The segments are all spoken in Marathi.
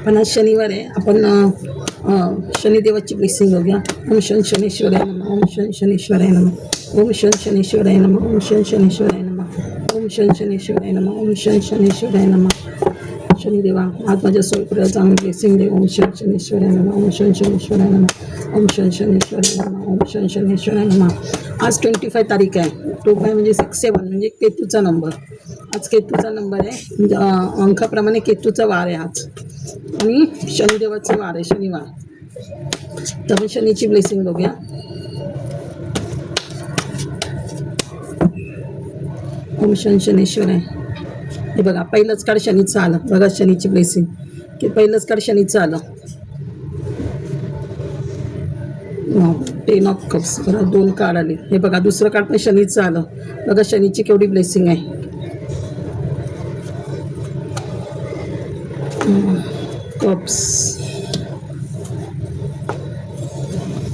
पण आज शनिवार आहे. आपण शनिदेवाची ब्लेसिंग बघूया. ओम शन शनेश्वराय नमः. ओम शन शनेश्वराय नमः. ओम शन शनेश्वराय नमः. ओम शन शनेश्वराय नमः. ओम शन शनेश्वराय नमः. ओम शन शनेश्वराय नमः. शनिदेवा आज माझ्या सोयीपुऱ्याला चांगली ब्लेसिंग दे. ओम शन शनेश्वराय नमः. ओम शन शनेश्वराय नमः. ओम शन शनेश्वराय नमः. ओम शन शनेश्वराय नमः. आज 25 तारीख आहे. 25 म्हणजे 67 म्हणजे केतूचा नंबर. आज केतूचा नंबर आहे. म्हणजे अंकाप्रमाणे केतूचा वार आहे आज. आणि शनिदेवाचा वार आहे शनिवार. तर आपण शनीची ब्लेसिंग बघूया. ओम शन शनेश्वराय. हे बघा पहिलंच कार्ड शनीचं आलं. बघा शनीची ब्लेसिंग की पहिलंच कार्ड शनीचं आलं. 10 ऑफ कप्स. बघा 2 कार्ड आले. हे बघा दुसरं कार्ड पण शनीचं आलं. बघा शनीची केवढी ब्लेसिंग आहे. Cups,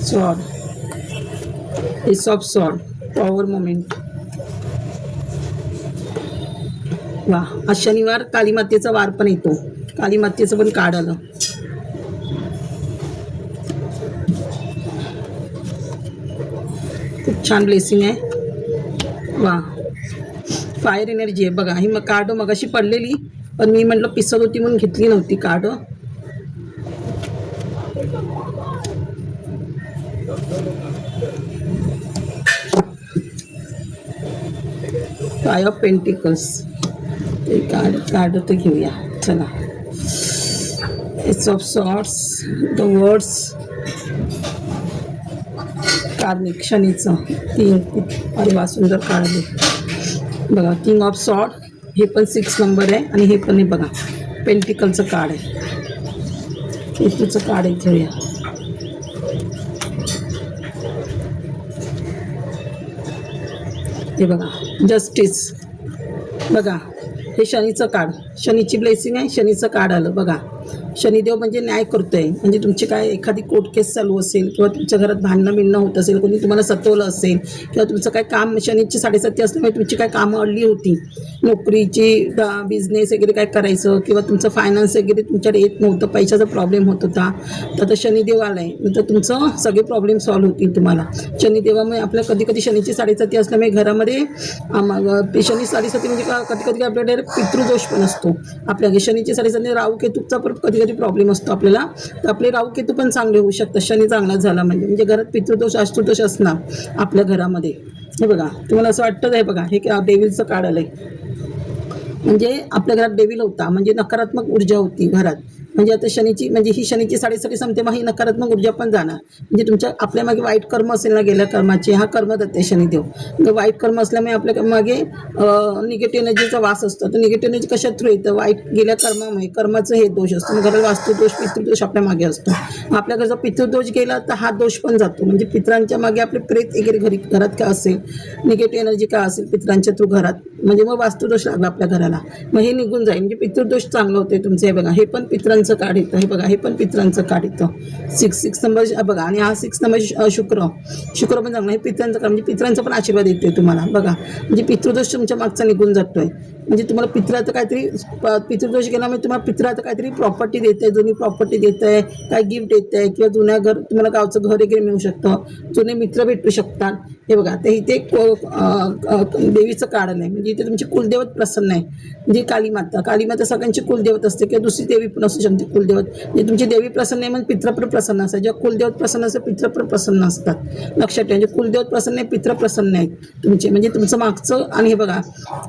sword, S of sword, power moment. वा आज शनिवार कालीमातेचा वार पण येतो. कालीमातेचं पण कार्ड आलं. खूप छान ब्लेसिंग आहे. वा फायर एनर्जी आहे. बघा ही मग कार्ड मगाशी पडलेली पण मी म्हटलं पिसत होती म्हणून घेतली नव्हती कार्ड. Five of pentacles. ते कार्ड तर घेऊया चला. Ace of swords, the words, कार्निक शनीचं 3. अरे वा सुंदर कार्ड आहे. बघा किंग ऑफ सॉर्ड. हे पण 6 नंबर आहे आणि हे पण आहे बघा पेंटिकलचं कार्ड आहे. केतूचं कार्ड आहे घेऊया. हे बघा जस्टिस. बघा हे शनीचं कार्ड. शनीची ब्लेसिंग आहे. शनीचं कार्ड आलं. बघा शनिदेव म्हणजे न्याय करतोय. म्हणजे तुमची काय एखादी कोर्ट केस चालू असेल किंवा तुमच्या घरात भांडणं बिणणं होत असेल, कोणी तुम्हाला सतवलं असेल किंवा तुमचं काय काम शनीची 7:30 असल्यामुळे तुमची काय कामं अडली होती, नोकरीची बिझनेस वगैरे काय करायचं किंवा तुमचं फायनान्स वगैरे तुमच्याकडे येत नव्हतं, पैशाचा प्रॉब्लेम होत होता, तर आता शनिदेव आला आहे तर तुमचं सगळे प्रॉब्लेम सॉल्व्ह होतील तुम्हाला. शनिदेवामुळे आपल्या कधी कधी शनीची 7:30 असल्यामुळे घरामध्ये शनी 7:30 म्हणजे कधी कधी आपल्याकडे पितृदोष पण असतो. आपल्या शनीची 7:30 राहू केतूचा पण कधी कधी प्रॉब्लेम असतो आपल्याला. तर आपले राहू केतू पण चांगले होऊ शकतात. शनी चांगला झाला म्हणजे घरात पितृदोष अष्टदोष असणार आपल्या घरामध्ये. हे बघा तुम्हाला असं वाटतं. हे बघा हे डेव्हिलचं कार्ड आलंय. म्हणजे आपल्या घरात डेव्हिल होता म्हणजे नकारात्मक ऊर्जा होती घरात. म्हणजे आता शनीची म्हणजे ही शनीची 7:30 संपते मग ही नकारात्मक ऊर्जा पण जाणार. म्हणजे तुमच्या आपल्या मागे वाईट कर्म असेल ना गेल्या कर्माचे, हा कर्म देते शनिदेव. तर वाईट कर्म असल्यामुळे आपल्या मागे निगेटिव्ह एनर्जीचा वास असतो. तर निगेटिव्ह एनर्जी कशात थ्रू येतं? वाईट गेल्या कर्मामुळे. कर्माचं हे दोष असतो. मग घराला वास्तुदोष पितृदोष आपल्या मागे असतो. आपल्या घरचा पितृदोष गेला तर हा दोष पण जातो. म्हणजे पितरांच्या मागे आपले प्रेत वगैरे घरात काय असेल, निगेटिव्ह एनर्जी काय असेल पितरांच्या थ्रू घरात, म्हणजे मग वास्तुदोष लागला आपल्या घराला, मग हे निघून जाईल. म्हणजे पितृदोष चांगलं होते तुमचे. हे बघा हे पण पितरांचं कार्ड येतं. हे बघा हे पण पितरांचं कार्ड येतं. 6 नंबर बघा. आणि हा 6 नंबर शुक्र पण चांगला. हे पितरांचं कार्ड म्हणजे पितरांचा पण आशीर्वाद येतोय तुम्हाला. बघा म्हणजे पितृदोष तुमच्या मागचा निघून जातोय. म्हणजे तुम्हाला पितराचं काहीतरी पितृदोष गेल्यामुळे तुम्हाला पितराचं काहीतरी प्रॉपर्टी देते, जुनी प्रॉपर्टी देत आहे, काय गिफ्ट देत आहे किंवा जुन्या घर तुम्हाला गावचं घर वगैरे मिळू शकतं, जुने मित्र भेटू शकतात. हे बघा ते इथे देवीचं कार्ड आहे. म्हणजे इथे तुमची कुलदेवत प्रसन्न आहे. म्हणजे कालीमाता सगळ्यांची कुलदेवत असते किंवा दुसरी देवी पण असू शकते कुलदेवत. म्हणजे तुमची देवी प्रसन्न आहे म्हणजे पित्र पण प्रसन्न असतात. जेव्हा कुलदेवत प्रसन्न असतं पित्र पण प्रसन्न असतात. लक्षात ठेवा. म्हणजे कुलदेवत प्रसन्न आहे, पित्र प्रसन्न आहेत तुमचे. म्हणजे तुमचं मागचं. आणि हे बघा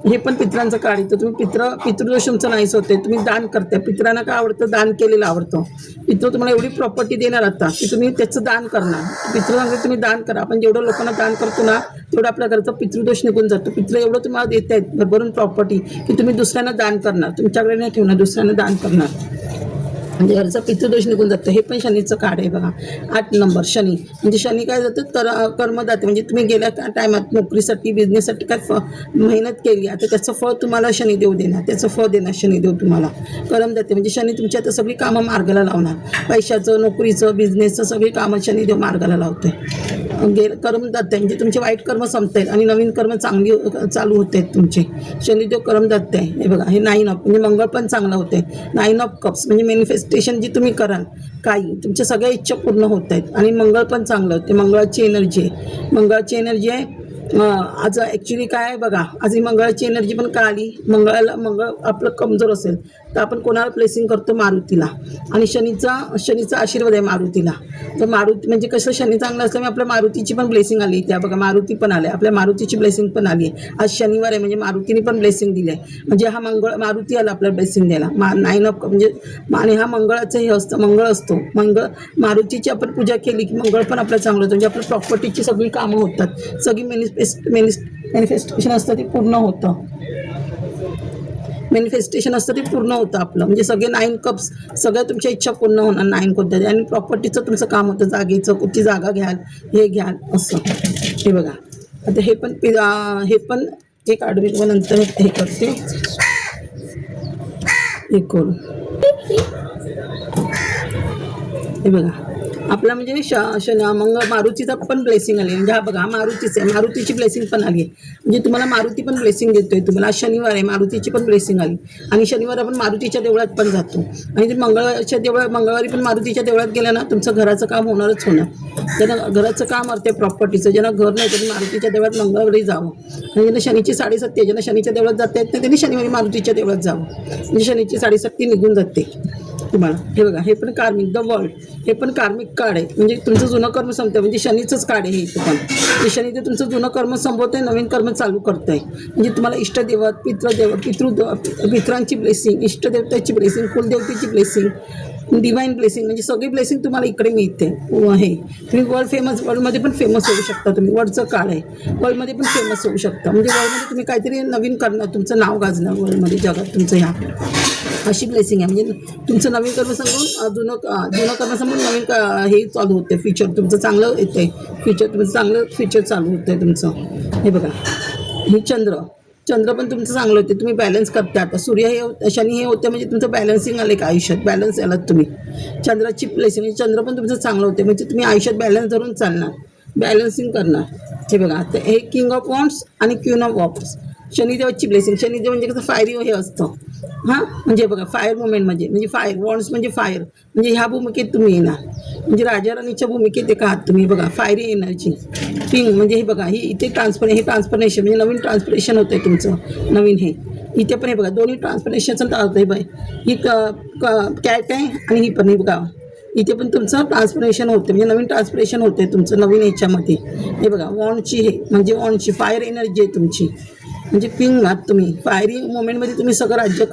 हे पण पित्रांचं कार्ड येतं. तुम्ही पितृदोष तुमचं नाहीच होते. तुम्ही दान करताय. पित्रांना काय आवडतं? दान केलेलं आवडतं. पित्र तुम्हाला एवढी प्रॉपर्टी देणार आता की तुम्ही त्याचं दान करणार. पित्र सांगते तुम्ही दान करा. आपण जेवढं लोकांना दान करतो ना तेवढं आपल्या घरचा पितृदोष निघून जातो. पित्र एवढं तुम्हाला देत आहेत भरभरून प्रॉपर्टी की तुम्ही दुसऱ्यांना दान करणार. तुमच्याकडे नाही ठेवणार, दुसऱ्यांना दान करणार. म्हणजे घरचा पितृदोष निघून जातं. हे पण शनीचं कार्ड आहे बघा. 8 नंबर शनी. म्हणजे शनी काय जातं? कर्मदाते. म्हणजे तुम्ही गेल्या टायमात नोकरीसाठी बिझनेससाठी काय मेहनत केली आता त्याचं फळ तुम्हाला शनिदेव देणार. त्याचं फळ देणार शनिदेव तुम्हाला. कर्मदाते म्हणजे शनी तुमची आता सगळी कामं मार्गाला लावणार. पैशाचं, नोकरीचं, बिझनेसचं सगळी कामं शनिदेव मार्गाला लावतोय. कर्मदाते म्हणजे तुमचे वाईट कर्म संपत आहेत आणि नवीन कर्म चांगली चालू होत आहेत तुमचे. शनिदेव कर्मदाते आहे. हे बघा, हे 9 ऑफ म्हणजे मंगळ पण चांगलं होते. 9 ऑफ कप्स म्हणजे मॅनिफेस्टेशन जी तुम्ही कराल काही तुमच्या सगळ्या इच्छा पूर्ण होत आहेत आणि मंगळ पण चांगलं होते. मंगळाची एनर्जी आहे. मंगळाची एनर्जी आहे. आज ॲक्च्युली काय आहे बघा, आज ही मंगळाची एनर्जी पण का आली. मंगळ आपलं कमजोर असेल तर आपण कोणाला ब्लेसिंग करतो, मारुतीला. आणि शनीचा आशीर्वाद आहे मारुतीला. तर मारुती म्हणजे कसं शनी चांगलं असल्यामुळे आपल्या मारुतीची पण ब्लेसिंग आली. त्या बघा मारुती पण आले, आपल्या मारुतीची ब्लेसिंग पण आली आहे. आज शनिवार आहे म्हणजे मारुतीने पण ब्लेसिंग दिली आहे. म्हणजे हा मारुती आला आपल्याला ब्लेसिंग द्यायला. 9 ऑफ म्हणजे आणि हा मंगळाचं हे असतं, मंगळ असतो. मारुतीची आपण पूजा केली की मंगळ पण आपलं चांगलं होतं. म्हणजे आपल्या प्रॉपर्टीची सगळी कामं होतात, सगळी मॅनिफेस्टेशन असतं ते पूर्ण होतं. मॅनिफेस्टेशन असतं ते पूर्ण होतं आपलं. म्हणजे सगळे 9 कप्स सगळ्या तुमच्या इच्छा पूर्ण होणार 9 कोणत्या. आणि प्रॉपर्टीचं तुमचं काम होतं, जागेचं, कुठची जागा घ्याल, हे घ्याल असं. हे बघा, आता हे पण एक आडवी नंतर हे करते, हे करू. हे बघा आपला म्हणजे मारुतीचा पण ब्लेसिंग आली. म्हणजे हा बघा, हा मारुतीच आहे. मारुतीची ब्लेसिंग पण आली आहे. म्हणजे तुम्हाला मारुती पण ब्लेसिंग देतोय तुम्हाला. आज शनिवार आहे, मारुतीची पण ब्लेसिंग आली. आणि शनिवार आपण मारुतीच्या देवळात पण जातो. आणि ते मंगळवारी पण मारुतीच्या देवळात गेल्या ना, तुमचं घराचं काम होणारच होणार. ज्यांना घराचं काम असते प्रॉपर्टीचं, ज्यांना घर नाही त्यांनी मारुतीच्या देवळात मंगळवारी जावं. आणि ज्यांना शनीची 7:30 आहे, ज्यांना शनीच्या देवळात जाता येत नाही त्यांनी शनिवारी मारुतीच्या देवळात जावं. म्हणजे शनीची 7:30 निघून जाते तुम्हाला. हे बघा, हे पण कार्मिक द वर्ल्ड, हे पण कार्मिक कार्ड आहे. म्हणजे तुमचं जुनं कर्म संपतं. म्हणजे शनीचंच कार्ड आहे हे इथं पण. ते शनी ते तुमचं जुनं कर्म संपवत आहे, नवीन कर्म चालू करत आहे. म्हणजे तुम्हाला इष्टदेवत, पित्रांची ब्लेसिंग, इष्टदेवतेची ब्लेसिंग, कुलदेवतेची ब्लेसिंग, डिवाईन ब्लेसिंग, म्हणजे सगळी ब्लेसिंग तुम्हाला इकडे मिळते. हे तुम्ही वर्ल्डमध्ये पण फेमस होऊ शकता. तुम्ही वर्ल्डचं कार्ड आहे, वर्ल्डमध्ये पण फेमस होऊ शकता. म्हणजे वर्ल्डमध्ये तुम्ही काहीतरी नवीन करणार, तुमचं नाव गाजणार वर्ल्डमध्ये, जगात तुमचं ह्या अशी ब्लेसिंग आहे. म्हणजे तुमचं नवीन कर्म सांगून जुनं कर्म सांगून नवीन हे चालू होतं, फ्युचर तुमचं चांगलं येतं आहे. तुमचं चांगलं फ्युचर चालू होतं आहे तुमचं. हे बघा, हे चंद्र पण तुमचं चांगलं होते. तुम्ही बॅलन्स करता. आता शनी हे होते म्हणजे तुमचं बॅलन्सिंग आले का आयुष्यात, बॅलन्स आलात तुम्ही. चंद्राची ब्लेसिंग म्हणजे चंद्र पण तुमचं चांगलं होते. म्हणजे तुम्ही आयुष्यात बॅलन्स धरून चालणार, बॅलन्सिंग करणार. हे बघा, आता हे king of wands and queen of वॉप्स, शनिदेवाची ब्लेसिंग. शनिदेव म्हणजे कसं फायरी हे असतं. म्हणजे बघा, फायर मुवमेंट म्हणजे फायर, वॉन्ड्स म्हणजे फायर. म्हणजे ह्या भूमिकेत तुम्ही येणार, म्हणजे राजा राणीच्या भूमिकेत एका आहात तुम्ही. बघा, फायरी एनर्जी. किंग म्हणजे हे बघा, ही इथे ट्रान्सफॉर्मेशन म्हणजे नवीन ट्रान्सफॉर्मेशन होतं आहे तुमचं, नवीन हे. इथे पण हे बघा, दोन्ही ट्रान्सफॉर्मेशनचं होतं आहे. ही कॅट आहे आणि ही पण. हे बघा, इथे पण तुमचं ट्रान्सफॉर्मेशन होते, म्हणजे नवीन ट्रान्सफॉर्मेशन होते तुमचं नवीन ह्याच्यामध्ये. हे बघा, वॉन्डची हे म्हणजे वॉन्डची फायर एनर्जी आहे तुमची. म्हणजे किंग आहात तुम्ही. फायरी मोमेंटमध्ये तुम्ही सगळं राज्य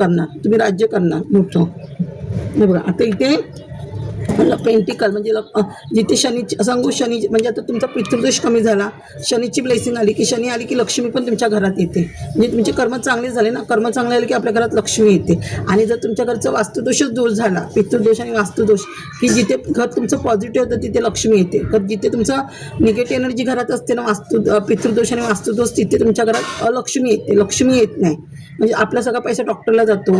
करणार मोठं. हे बघा, आता इथे पेंटिकल म्हणजे जिथे शनी म्हणजे आता तुमचा पितृदोष कमी झाला, शनीची ब्लेसिंग आली की लक्ष्मी पण तुमच्या घरात येते. म्हणजे तुमचे कर्म चांगले झाले ना, कर्म चांगले झाले की आपल्या घरात लक्ष्मी येते. आणि जर तुमच्या घरचा वास्तुदोषच दूर झाला, पितृदोष आणि वास्तुदोष, की जिथे घर तुमचं पॉझिटिव्ह होतं तिथे लक्ष्मी येते. तर जिथे तुमचं निगेटिव्ह एनर्जी घरात असते ना, पितृदोष आणि वास्तुदोष, तिथे तुमच्या घरात अलक्ष्मी येते, लक्ष्मी येत नाही. म्हणजे आपला सगळा पैसा डॉक्टरला जातो,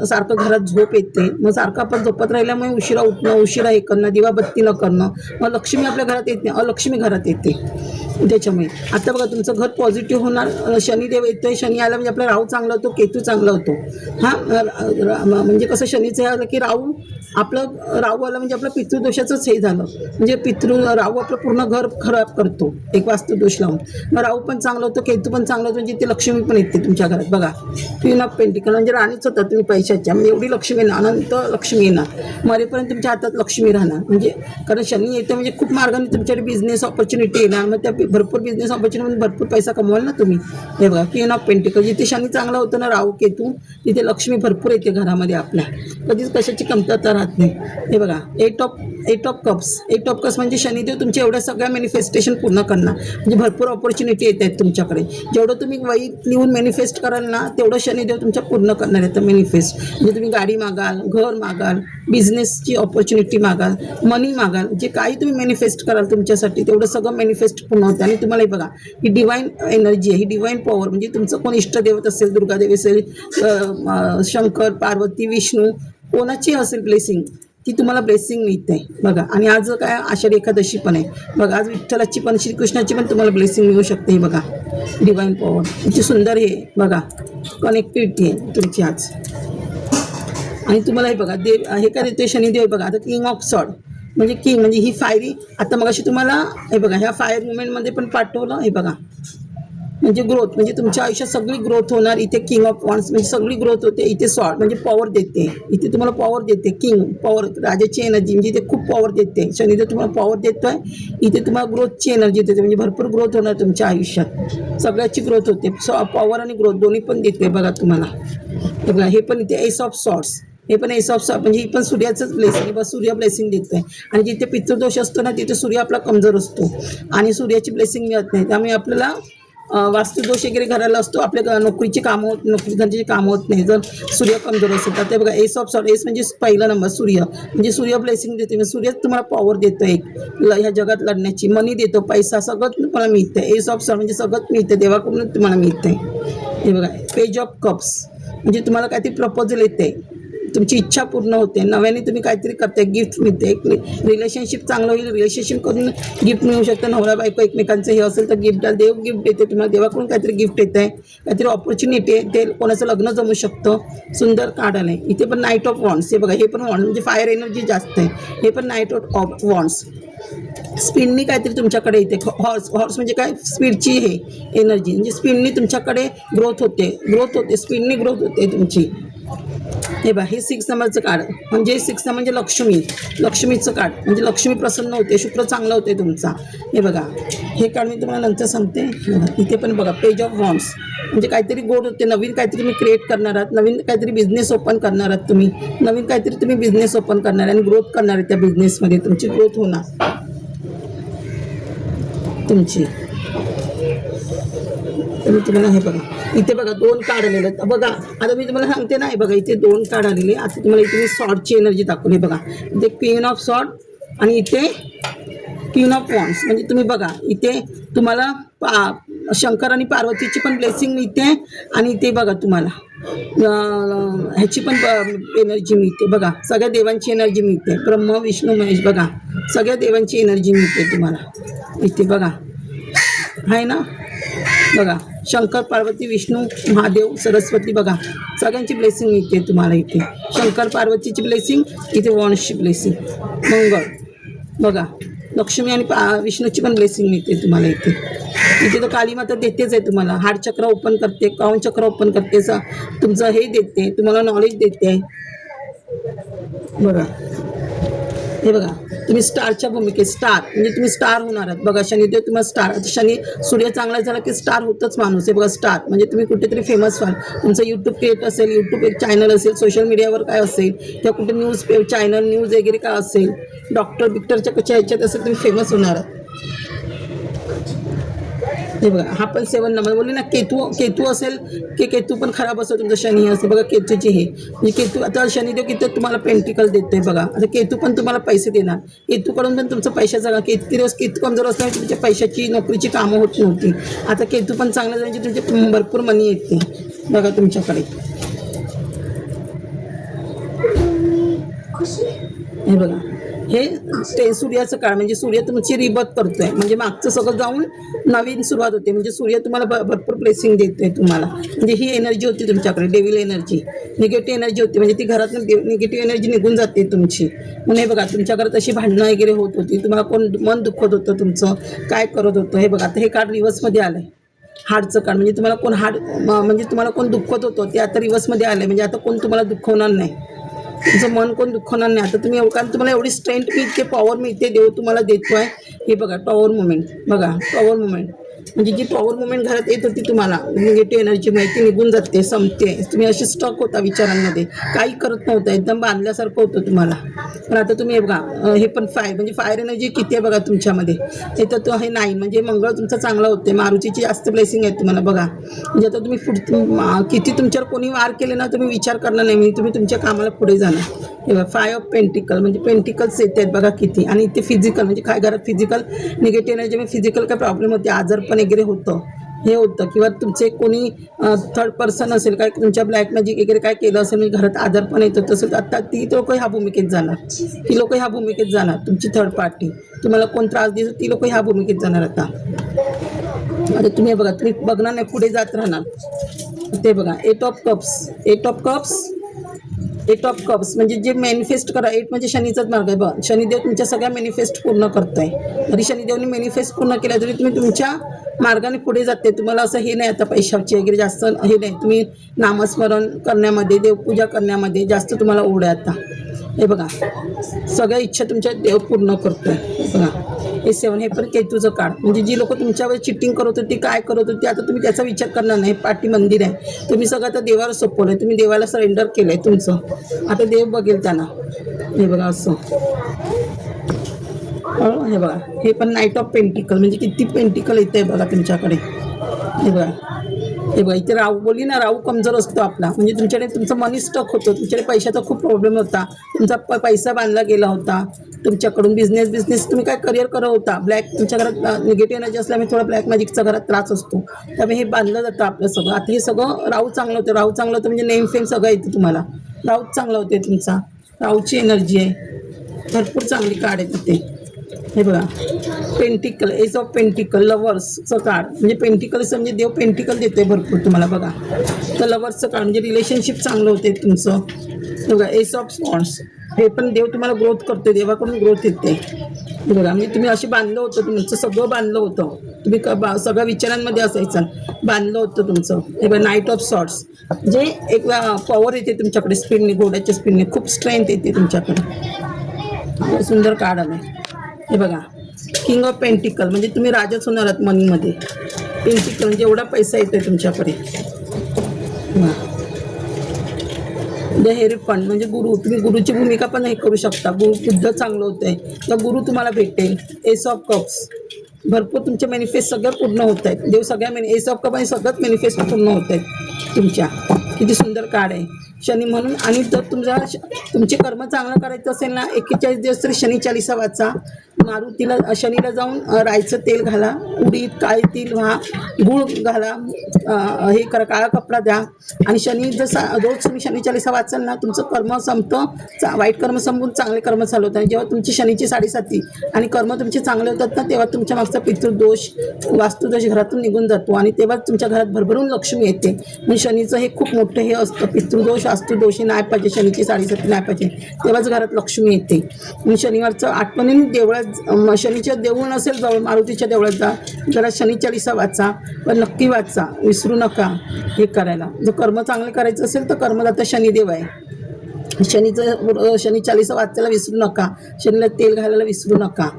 सारखं घरात झोप येते. मग सारखं आपण झोपत राहिल्यामुळे उशिरा उठणं, उशिरा हे करणं, दिवाबत्ती न करणं, मग लक्ष्मी आपल्या घरात येत नाही, अलक्ष्मी घरात येते. त्याच्यामुळे आता बघा, तुमचं घर पॉझिटिव्ह होणार. शनिदेव येतोय, शनी आला म्हणजे आपला राहू चांगला होतो, केतू चांगला होतो. म्हणजे कसं शनीचं हे आलं की राहू आला म्हणजे आपलं पितृदोषाचंच हे झालं. म्हणजे राहू आपलं पूर्ण घर खराब करतो एक वास्तुदोष लावून. मग राहू पण चांगलं होतं, केतू पण चांगलं होतं, म्हणजे ते लक्ष्मी पण येते तुमच्या घरात. बघा, क्वीन ऑफ पेंटिकल म्हणजे राणीच होतात तुम्ही पैशाच्या. म्हणजे एवढी लक्ष्मी येणार, अनंत लक्ष्मी येणार, मरेपर्यंत तुमच्या हातात लक्ष्मी राहणार. म्हणजे कारण शनी येतं म्हणजे खूप मार्गाने तुमच्याकडे बिझनेस ऑपॉर्च्युनिटी येणार. मग त्या भरपूर बिझनेस ऑपॉर्च्युनिटी भरपूर पैसा कमवाल ना तुम्ही. हे बघा, क्वीन ऑफ पेंटिकल जिथे शनी चांगला होतं ना, राहू केतू, तिथे लक्ष्मी भरपूर येते घरामध्ये आपल्या, कधीच कशाची कमतरता राहत नाही. हे बघा, एट ऑफ कप्स म्हणजे शनिदेव तुमच्या एवढ्या सगळ्या मॅनिफेस्टेशन पूर्ण करणार. म्हणजे भरपूर ऑपॉर्च्युनिटी येत आहेत तुमच्याकडे. जेवढं तुम्ही वहीत लिहून मॅनिफेस्ट कराल ना, तेवढं शनिदेव तुमच्या पूर्ण करणार आहे. मॅनिफेस्ट म्हणजे तुम्ही गाडी मागाल, घर मागाल, बिझनेसची ऑपॉर्च्युनिटी मागाल, मनी मागाल, जे काही तुम्ही मॅनिफेस्ट कराल तुमच्यासाठी तेवढं सगळं मॅनिफेस्ट पूर्ण होतं. आणि तुम्हाला बघा, ही डिवाईन एनर्जी आहे, ही डिवाईन पॉवर. म्हणजे तुमचं कोण इष्टदेवत असेल, दुर्गादेवी असेल, शंकर, पार्वती, विष्णू, कोणाची असेल ब्लेसिंग, ती तुम्हाला ब्लेसिंग मिळते बघा. आणि आज काय आषाढी एकादशी पण आहे बघा. आज विठ्ठलाची पण श्रीकृष्णाची पण तुम्हाला ब्लेसिंग मिळू शकते बघा. डिवाइन पॉवर किती सुंदर हे बघा, कनेक्टिव्हिटी आहे तुमची आज. आणि तुम्हाला हे बघा देव हे काय देते शनिदेव बघा. आता किंग ऑफ सॉर्ड म्हणजे किंग म्हणजे ही फायरी. आता मग अशी तुम्हाला हे बघा ह्या फायर मुवमेंटमध्ये पण पाठवलं हे बघा. म्हणजे ग्रोथ म्हणजे तुमच्या आयुष्यात सगळी ग्रोथ होणार. इथे किंग ऑफ वॉन्ड्स म्हणजे सगळी ग्रोथ होते. इथे सॉर्ड म्हणजे पॉवर देते. इथे तुम्हाला पॉवर देते किंग पॉवर, राजाची एनर्जी म्हणजे इथे खूप पॉवर देते. शनिदेव तुम्हाला पॉवर देतोय. इथे तुम्हाला ग्रोथची एनर्जी देते म्हणजे भरपूर ग्रोथ होणार तुमच्या आयुष्यात. सगळ्याची ग्रोथ होते. पॉवर आणि ग्रोथ दोन्ही पण देते बघा तुम्हाला. हे बघा हे पण इथे एस ऑफ सॉर्ड्स, हे पण एस ऑफ सॉर्ड म्हणजे ही पण सूर्याचंच ब्लेसिंग बस. सूर्य ब्लेसिंग देतोय. आणि जिथे पितृदोष असतो ना तिथे सूर्य आपला कमजोर असतो आणि सूर्याची ब्लेसिंग मिळत नाही. त्यामुळे आपल्याला वास्तुदोष वगैरे घराला असतो. आपल्या नोकरीची कामं होत, नोकरी धंद्याची कामं होत नाही जर सूर्य कमजोर असेल तर. ते बघा एस ऑफ सॉर्ड, एस म्हणजे पहिला नंबर सूर्य म्हणजे सूर्य ब्लेसिंग देते. म्हणजे सूर्यच तुम्हाला पॉवर देतो एक ह्या जगात लढण्याची. मनी देतो, पैसा सगळं तुम्हाला मिळतं. एस ऑफ सॉर्ड म्हणजे सगळं मिळतं देवाकडूनच तुम्हाला मिळतंय. हे बघा पेज ऑफ कप्स म्हणजे तुम्हाला काहीतरी प्रपोजल येते, तुमची इच्छा पूर्ण होते. नव्याने तुम्ही काहीतरी करताय, गिफ्ट मिळते. एक रिलेशनशिप चांगलं होईल. रिलेशनशिप करून गिफ्ट मिळू शकतं. नवरा बायको एकमेकांचं हे असेल तर गिफ्ट द्याल. देव गिफ्ट देते तुम्हाला. देवाकडून काहीतरी गिफ्ट येत आहे, काहीतरी ऑपॉर्च्युनिटी आहे. ते कोणाचं लग्न जमू शकतं. सुंदर कार्ड आलं आहे. इथे पण नाईट ऑफ वॉन्ड्स हे बघा. हे पण वॉन्ड म्हणजे फायर एनर्जी जास्त आहे. हे पण नाईट ऑफ वॉन्ड्स. स्पीडनी काहीतरी तुमच्याकडे येते. हॉर्स, हॉर्स म्हणजे काय स्पीडची हे एनर्जी म्हणजे स्पीडनी तुमच्याकडे ग्रोथ होते स्पीडनी ग्रोथ होते तुमची. हे बघा हे 6 नंबरचं कार्ड म्हणजे 6 म्हणजे लक्ष्मीचं कार्ड म्हणजे लक्ष्मी प्रसन्न होते. शुक्र चांगला होते तुमचा. हे बघा हे कार्ड मी तुम्हाला नंतर सांगते. इथे पण बघा पेज ऑफ वॉन्ड्स म्हणजे काहीतरी गोड होते. नवीन काहीतरी तुम्ही क्रिएट करणार आहात. नवीन काहीतरी बिझनेस ओपन करणार आहात तुम्ही. नवीन काहीतरी तुम्ही बिझनेस ओपन करणार आणि ग्रोथ करणार आहे. त्या बिझनेसमध्ये तुमची ग्रोथ होणार तुमची. तर तुम्हाला हे बघा इथे बघा 2 कार्ड आलेले आहेत बघा. आता मी तुम्हाला सांगते ना हे बघा इथे 2 कार्ड आलेले. आता तुम्हाला इथे मी सॉर्डची एनर्जी दाखवली बघा. इथे क्वीन ऑफ सॉर्ड आणि इथे क्वीन ऑफ वॉन्ड्स म्हणजे तुम्ही बघा इथे तुम्हाला शंकर आणि पार्वतीची पण ब्लेसिंग मिळते. आणि इथे बघा तुम्हाला ह्याची पण एनर्जी मिळते बघा. सगळ्या देवांची एनर्जी मिळते. ब्रह्म विष्णू महेश बघा सगळ्या देवांची एनर्जी मिळते तुम्हाला इथे बघा. आहे ना बघा शंकर पार्वती विष्णू महादेव सरस्वती बघा सगळ्यांची ब्लेसिंग मिळते तुम्हाला इथे. शंकर पार्वतीची ब्लेसिंग इथे वॉन्ड्सची ब्लेसिंग. मंगळ बघा लक्ष्मी आणि विष्णूची पण ब्लेसिंग मिळते तुम्हाला इथे. इथे तर काली माता देतेच आहे तुम्हाला. हार्ट चक्र ओपन करते, काउन चक्र ओपन करते, तुमचं हे देते तुम्हाला, नॉलेज देते बघा. हे बघा तुम्ही स्टारच्या भूमिकेत स्टार म्हणजे तुम्ही स्टार होणार आहात बघा. शनिदेव तुम्हाला स्टार. शनी सूर्य चांगला झाला की स्टार होतच माणूस आहे बघा. स्टार म्हणजे तुम्ही कुठेतरी फेमस व्हाल. तुमचं यूट्यूब क्रिएट असेल, यूट्यूब एक चॅनल असेल, सोशल मीडियावर काय असेल किंवा कुठे न्यूज चॅनल न्यूज वगैरे काय असेल, डॉक्टरच्या कशा ह्याच्यात असेल तुम्ही फेमस होणार आहात. हे बघा हा पण 7 नंबर बोलली ना. केतू असेल की केतू पण खराब असेल तुमचा. शनी असेल बघा केतूची हे म्हणजे केतू. आता शनिदेव किती तुम्हाला पेंटिकल देतोय बघा. आता केतू पण तुम्हाला पैसे देणार. केतूकडून पण तुमचं पैशाचा किती दिवस केतू कमजोर असल्यामुळे तुमच्या पैशाची नोकरीची कामं होत नव्हती. आता केतू पण चांगलं म्हणजे तुमचे भरपूर मनी येते बघा तुमच्याकडे. हे बघा हे ते सूर्याचं काळ म्हणजे सूर्य तुमची रिबर्थ करतोय म्हणजे मागचं सगळं जाऊन नवीन सुरुवात होते. म्हणजे सूर्य तुम्हाला भरपूर ब्लेसिंग देतोय तुम्हाला. म्हणजे ही एनर्जी होती तुमच्याकडे डेव्हिल एनर्जी, निगेटिव्ह एनर्जी होती म्हणजे ती घरातून निगेटिव्ह एनर्जी निघून जाते तुमची. म्हणून हे बघा तुमच्या घरात अशी भांडणं वगैरे होत होती. तुम्हाला कोण मन दुखत होतं तुमचं, काय करत होतं. हे बघा आता हे कार्ड रिव्हर्समध्ये आलंय. हार्टचं कार्ड म्हणजे तुम्हाला कोण म्हणजे तुम्हाला कोण दुखत होतं ते आता रिव्हर्समध्ये आलंय. म्हणजे आता कोण तुम्हाला दुखवणार नाही. तुमचं मन कोण दुखवणार नाही. आता तुम्ही कारण तुम्हाला एवढी स्ट्रेंथ मिळते, पॉवर मिळते, देव तुम्हाला देतोय. हे बघा टॉवर मुवमेंट बघा. टॉवर मुवमेंट म्हणजे जी पॉवर मुवमेंट घरात येत होती तुम्हाला निगेटिव्ह एनर्जी माहिती निघून जाते, संपते. तुम्ही असे स्टक होता विचारांमध्ये, काही करत नव्हतं, एकदम बांधल्यासारखं होतं तुम्हाला. पण आता तुम्ही हे बघा हे पण म्हणजे फायर एनर्जी किती आहे बघा तुमच्यामध्ये. हे तर तो आहे 9 म्हणजे मंगळ तुमचा चांगला होते. मारुतीची जास्त ब्लेसिंग आहे तुम्हाला बघा. म्हणजे आता तुम्ही किती तुमच्यावर कोणी वार केले ना तुम्ही विचार करणार नाही, तुम्ही तुमच्या कामाला पुढे जाणार. हे बघा 5 ऑफ पेंटिकल म्हणजे पेंटिकल्स येत आहेत बघा किती. आणि इथे फिजिकल म्हणजे काय घरात फिजिकल निगेटिव्ह एनर्जी म्हणजे फिजिकल काय प्रॉब्लेम होते, आजार पण वगैरे होतं. हे होतं, किंवा तुमचे कोणी थर्ड पर्सन असेल, काय तुमच्या ब्लॅक मॅजिक वगैरे काय केलं असेल, म्हणजे घरात आजारपण येतो, तसं आता ती लोक ह्या भूमिकेत जाणार, ती लोक ह्या भूमिकेत जाणार, तुमची थर्ड पार्टी तुम्हाला कोण त्रास देतो ती लोक ह्या भूमिकेत जाणार. आता तुम्ही बघा, तुम्ही बघणार नाही, पुढे जात राहणार. ते बघा, 8 of cups, 8 of cups, 8 of cups म्हणजे जे मॅनिफेस्ट करा. 8 म्हणजे शनीचाच मार्ग आहे बघा. शनिदेव तुमच्या सगळ्या मॅनिफेस्ट पूर्ण करताय. जरी शनिदेवने मॅनिफेस्ट पूर्ण केला तरी तुम्ही तुमच्या मार्गाने पुढे जाते. तुम्हाला असं हे नाही आता पैशाची वगैरे जास्त हे नाही. तुम्ही नामस्मरण करण्यामध्ये, देवपूजा करण्यामध्ये जास्त तुम्हाला ओढ आहे आता. हे बघा, सगळ्या इच्छा तुमच्या देव पूर्ण करतोय. बघा, हे 7 हे पण केतूचं काळ, म्हणजे जी लोक तुमच्यावर चिटिंग करत होती, काय करत होती, आता तुम्ही त्याचा विचार करणार नाही. पाठी मंदिर आहे, तुम्ही सगळं आता देवावर सोपवलं आहे, तुम्ही देवाला सरेंडर केलं आहे तुमचं. आता देव बघेल त्यांना. हे बघा असं, हे बघा, हे पण नाईट ऑफ पेंटिकल, म्हणजे किती पेंटिकल येतं आहे बघा तुमच्याकडे. हे बघा, हे बघा, इथे राहू बोलली ना, राहू कमजोर असतो आपला, म्हणजे तुमच्याकडे तुमचं मनी स्टक होतं, तुमच्याकडे पैशाचा खूप प्रॉब्लेम होता, तुमचा पैसा बांधला गेला होता तुमच्याकडून. बिझनेस तुम्ही काय करिअर करत होता. ब्लॅक तुमच्या घरात निगेटिव्ह एनर्जी असल्यामुळे थोडा ब्लॅक मॅजिकचा घरात त्रास असतो, त्यामुळे हे बांधलं जातं आपलं सगळं. आता हे सगळं राहू चांगलं होतं, राहू चांगलं होतं म्हणजे नेम फेम सगळं येतं तुम्हाला. राहूच चांगलं होते तुमचा, राहूची एनर्जी आहे, भरपूर चांगली कार्ड आहे तिथे. हे बघा, पेंटिकल, एज ऑफ पेंटिकल, लवर्सचं कार्ड, म्हणजे पेंटिकलचं म्हणजे देव पेंटिकल देतोय भरपूर तुम्हाला. बघा, तर लवर्सचं कार्ड म्हणजे रिलेशनशिप चांगलं होते तुमचं. बघा, एस ऑफ स्पॉन्स, हे पण देव तुम्हाला ग्रोथ करते, देवाकडून ग्रोथ येते. बघा, म्हणजे तुम्ही अशी बांधलं होतं, तुमचं सगळं बांधलं होतं, तुम्ही सगळ्या विचारांमध्ये असायचं, बांधलं होतं तुमचं. हे बघा, नाईट ऑफ सॉर्ट्स, जे एक पॉवर येते तुमच्याकडे, स्पिनने, घोड्याच्या स्पिनने खूप स्ट्रेंथ येते तुमच्याकडे. सुंदर कार्ड आलं. हे बघा, किंग ऑफ पेंटिकल, म्हणजे तुम्ही राजाच होणार आहात मनीमध्ये. पेंटिकल म्हणजे एवढा पैसा येतोय तुमच्याकडे. द हेरिफंड म्हणजे गुरु, तुम्ही गुरुची भूमिका पण हे करू शकता. गुरु शुद्ध चांगलं होतंय, तर गुरु तुम्हाला भेटेल. एस ऑफ कप्स, भरपूर तुमचे मॅनिफेस्ट सगळं पूर्ण होत आहेत. देव सगळ्या एस ऑफ कप आणि सगळंच मॅनिफेस्ट पूर्ण होत आहेत तुमच्या. किती सुंदर कार्ड आहे शनी म्हणून. आणि जर तुमचे कर्म चांगलं करायचं असेल ना, 41 दिवस तरी शनी चालीसा वाचा. मारुतीला, शनीला जाऊन राईचं तेल घाला, उडीद, काळे तिल व्हा, गूळ घाला, हे करा, काळा कपडा द्या. आणि शनी जर रोज तुम्ही शनी चालीसा वाचाल ना, तुमचं कर्म संपतं, वाईट कर्म संपून चांगले कर्म चालू होतात. जेव्हा तुमची शनीची साडेसाती आणि कर्म तुमचे चांगले होतात ना, तेव्हा तुमच्या मागचा पितृदोष, वास्तुदोष घरातून निघून जातो आणि तेव्हा तुमच्या घरात भरभरून लक्ष्मी येते. म्हणजे शनीचं हे खूप मोठं हे असतं. पितृदोष, वास्तुदोषी नाही पाहिजे, शनीची साडेसाती नाही पाहिजे, तेव्हाच घरात लक्ष्मी येते. म्हणजे शनिवारचं आठवणीने देवळात, शनीच्या देऊळ नसेल जवळ, मारुतीच्या देवळात जा, जरा शनी चालीसा वाचा, पण नक्की वाचा, विसरू नका हे करायला. जर कर्म चांगले करायचं असेल तर कर्मदाता शनिदेव आहे. शनी चालीसा वाचायला विसरू नका, शनीला तेल घालायला विसरू नका.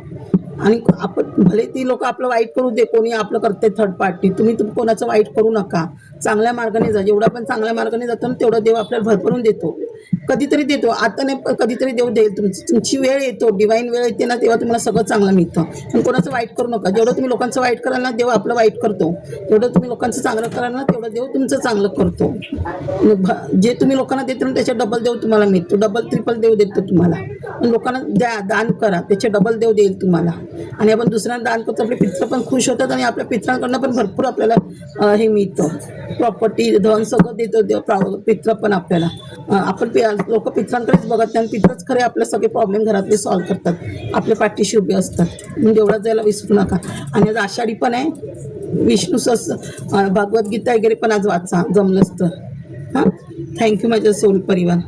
आणि आपण भले ती लोक आपलं वाईट करू दे, कोणी आपलं करते थर्ड पार्टी, तुम्ही कोणाचं वाईट करू नका. चांगल्या मार्गाने जा, जेवढा आपण चांगल्या मार्गाने जातो ना तेवढा देव आपल्याला भरभरून देतो. कधीतरी देतो, आता नाही, कधीतरी देव देईल. तुमची वेळ येतो, डिवाईन वेळ येते ना, तेव्हा तुम्हाला सगळं चांगलं मिळतं. पण कोणाचं वाईट करू नका. जेवढं तुम्ही लोकांचं वाईट कराल ना, देव आपलं वाईट करतो. जेवढं तुम्ही लोकांचं चांगलं कराल ना, तेवढं देव तुमचं चांगलं करतो. जे तुम्ही लोकांना देतो ना, त्याच्या डबल देव तुम्हाला मिळतो, डबल ट्रिपल देव देतो तुम्हाला. पण लोकांना द्या, दान करा, त्याचे डबल देव देईल तुम्हाला. आणि आपण दुसऱ्यांना दान करतो, आपले पित्र पण खुश होतात आणि आपल्या पित्रांकडनं पण भरपूर आपल्याला हे मिळतं, प्रॉपर्टी, धन सगळं देतो देव, पित्र पण आपल्याला. आपण लोक पित्रांकडेच बघत नाही, पित्रच खरे आपले सगळे प्रॉब्लेम घरातले सॉल्व्ह करतात, आपल्या पाठीशी उभे असतात. म्हणजे देवळात जायला विसरू नका. आणि आज आषाढी पण आहे, विष्णू भगवद्गीता वगैरे पण आज वाचा जमलंच तर. हां, थँक्यू माझ्या सोल परिवार.